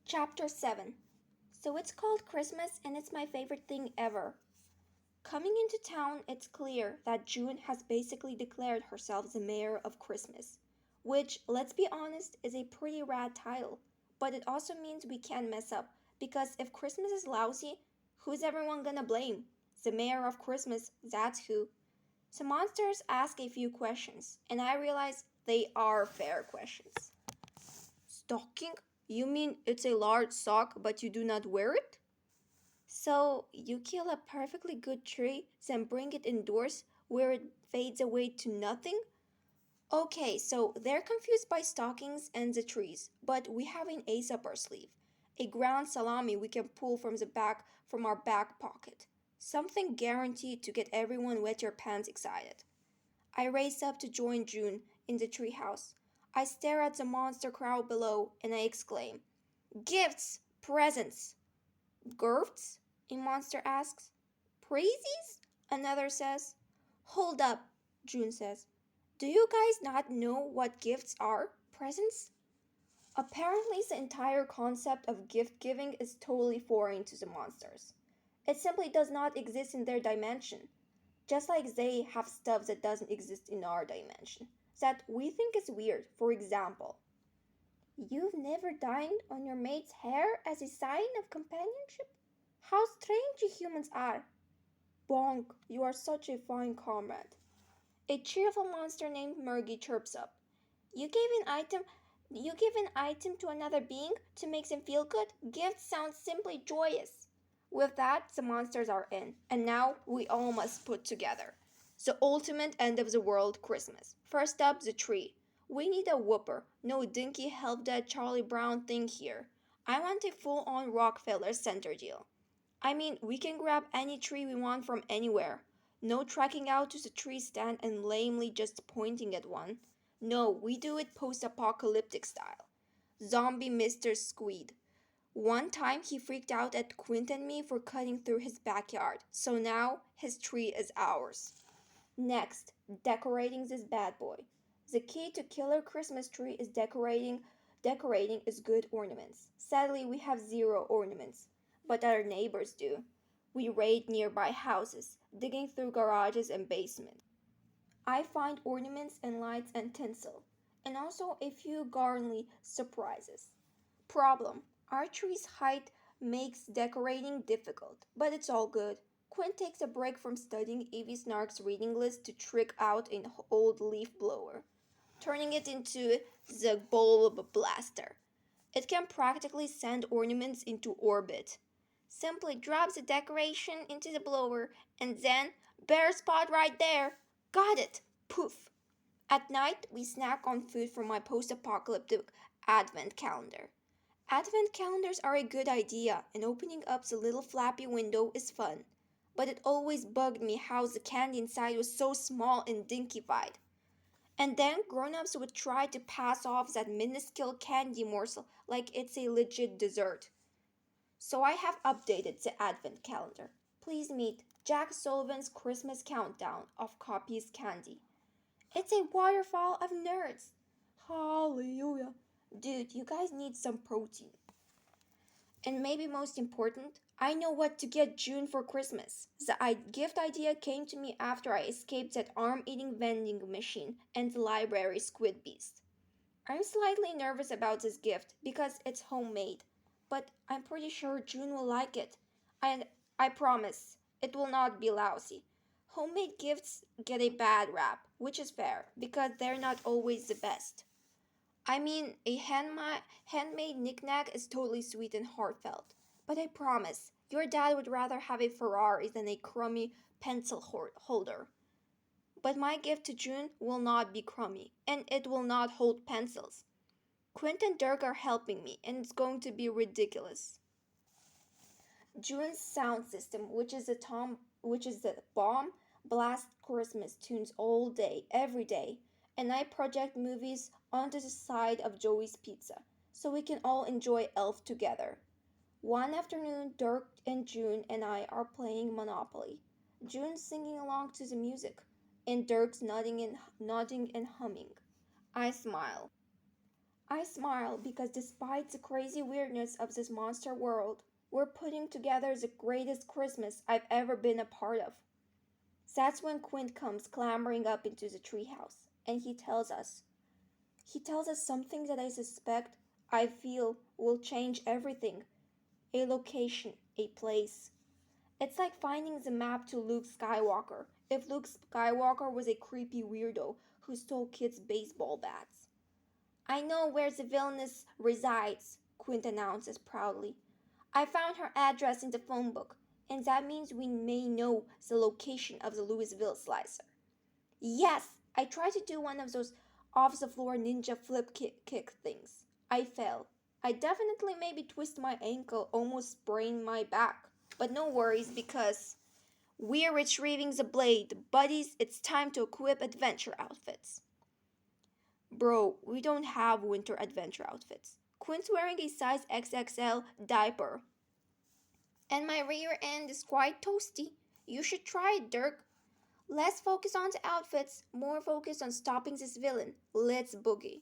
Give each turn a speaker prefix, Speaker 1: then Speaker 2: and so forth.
Speaker 1: Chapter 7. So it's called Christmas and it's my favorite thing ever. Coming into town, it's clear that June has basically declared herself the mayor of Christmas, which, let's be honest, is a pretty rad title. But it also means we can't mess up, because if Christmas is lousy, who's everyone gonna blame? The mayor of Christmas, that's who. So Monsters ask a few questions, and I realize they are fair questions. Stocking? You mean it's a large sock, but you do not wear it? So you kill a perfectly good tree, then bring it indoors where it fades away to nothing? Okay, so they're confused by stockings and the trees, but we have an ace up our sleeve. A ground salami we can pull from our back pocket. Something guaranteed to get everyone wet your pants excited. I race up to join June in the treehouse. I stare at the monster crowd below and I exclaim, "Gifts! Presents!" "Gifts?" a monster asks. "Praisies?" another says. "Hold up," June says. "Do you guys not know what gifts are? Presents?" Apparently, the entire concept of gift giving is totally foreign to the monsters. It simply does not exist in their dimension. Just like they have stuff that doesn't exist in our dimension, that we think is weird. For example, "You've never dined on your mate's hair as a sign of companionship? How strange you humans are! Bonk, you are such a fine comrade." A cheerful monster named Murgy chirps up. You gave an item you give an item to another being to make them feel good? Gifts sound simply joyous. With that, the monsters are in, and now we all must put together the ultimate end of the world Christmas. First up, the tree. We need a whooper, no dinky help dead Charlie Brown thing here. I want a full on Rockefeller Center deal. I mean, we can grab any tree we want from anywhere. No trekking out to the tree stand and lamely just pointing at one. No, we do it post apocalyptic style. Zombie Mr. Squid. One time he freaked out at Quint and me for cutting through his backyard, so now his tree is ours. Next, decorating this bad boy. The key to killer Christmas tree is decorating is good ornaments. Sadly, we have zero ornaments, but our neighbors do. We raid nearby houses, digging through garages and basements. I find ornaments and lights and tinsel, and also a few gardenly surprises. Problem: our tree's height makes decorating difficult, but it's all good. Quinn takes a break from studying Evie Snark's reading list to trick out an old leaf blower, turning it into the bulb blaster. It can practically send ornaments into orbit. Simply drops the decoration into the blower and then, bare spot right there. Got it! Poof! At night, we snack on food from my post apocalyptic advent calendar. Advent calendars are a good idea, and opening up the little flappy window is fun. But it always bugged me how the candy inside was so small and dinkified. And then grown ups would try to pass off that minuscule candy morsel like it's a legit dessert. So I have updated the advent calendar. Please meet Jack Sullivan's Christmas countdown of copies candy. It's a waterfall of nerds. Hallelujah. Dude, you guys need some protein. And maybe most important, I know what to get June for Christmas. The gift idea came to me after I escaped that arm eating vending machine and the library squid beast. I'm slightly nervous about this gift because it's homemade, but I'm pretty sure June will like it. And I promise, it will not be lousy. Homemade gifts get a bad rap, which is fair because they're not always the best. I mean, a handmade knickknack is totally sweet and heartfelt. But I promise, your dad would rather have a Ferrari than a crummy pencil holder. But my gift to June will not be crummy, and it will not hold pencils. Quint and Dirk are helping me, and it's going to be ridiculous. June's sound system, which is the bomb, blasts Christmas tunes all day, every day, and I project movies onto the side of Joey's pizza, so we can all enjoy Elf together. One afternoon, Dirk and June and I are playing Monopoly. June's singing along to the music, and Dirk's nodding and humming. I smile. I smile because despite the crazy weirdness of this monster world, we're putting together the greatest Christmas I've ever been a part of. That's when Quint comes clambering up into the treehouse, and he tells us something that I feel will change everything. A location, a place. It's like finding the map to Luke Skywalker, if Luke Skywalker was a creepy weirdo who stole kids' baseball bats. I know where the villainess resides, Quint announces proudly. I found her address in the phone book, and that means we may know the location of the Louisville slicer. Yes, I tried to do one of those off the floor ninja kick things. I fell. I definitely maybe twisted my ankle, almost sprained my back. But no worries because we're retrieving the blade. Buddies, it's time to equip adventure outfits. Bro, we don't have winter adventure outfits. Quint's wearing a size XXL diaper. And my rear end is quite toasty. You should try it, Dirk. Less focus on the outfits, more focus on stopping this villain. Let's boogie.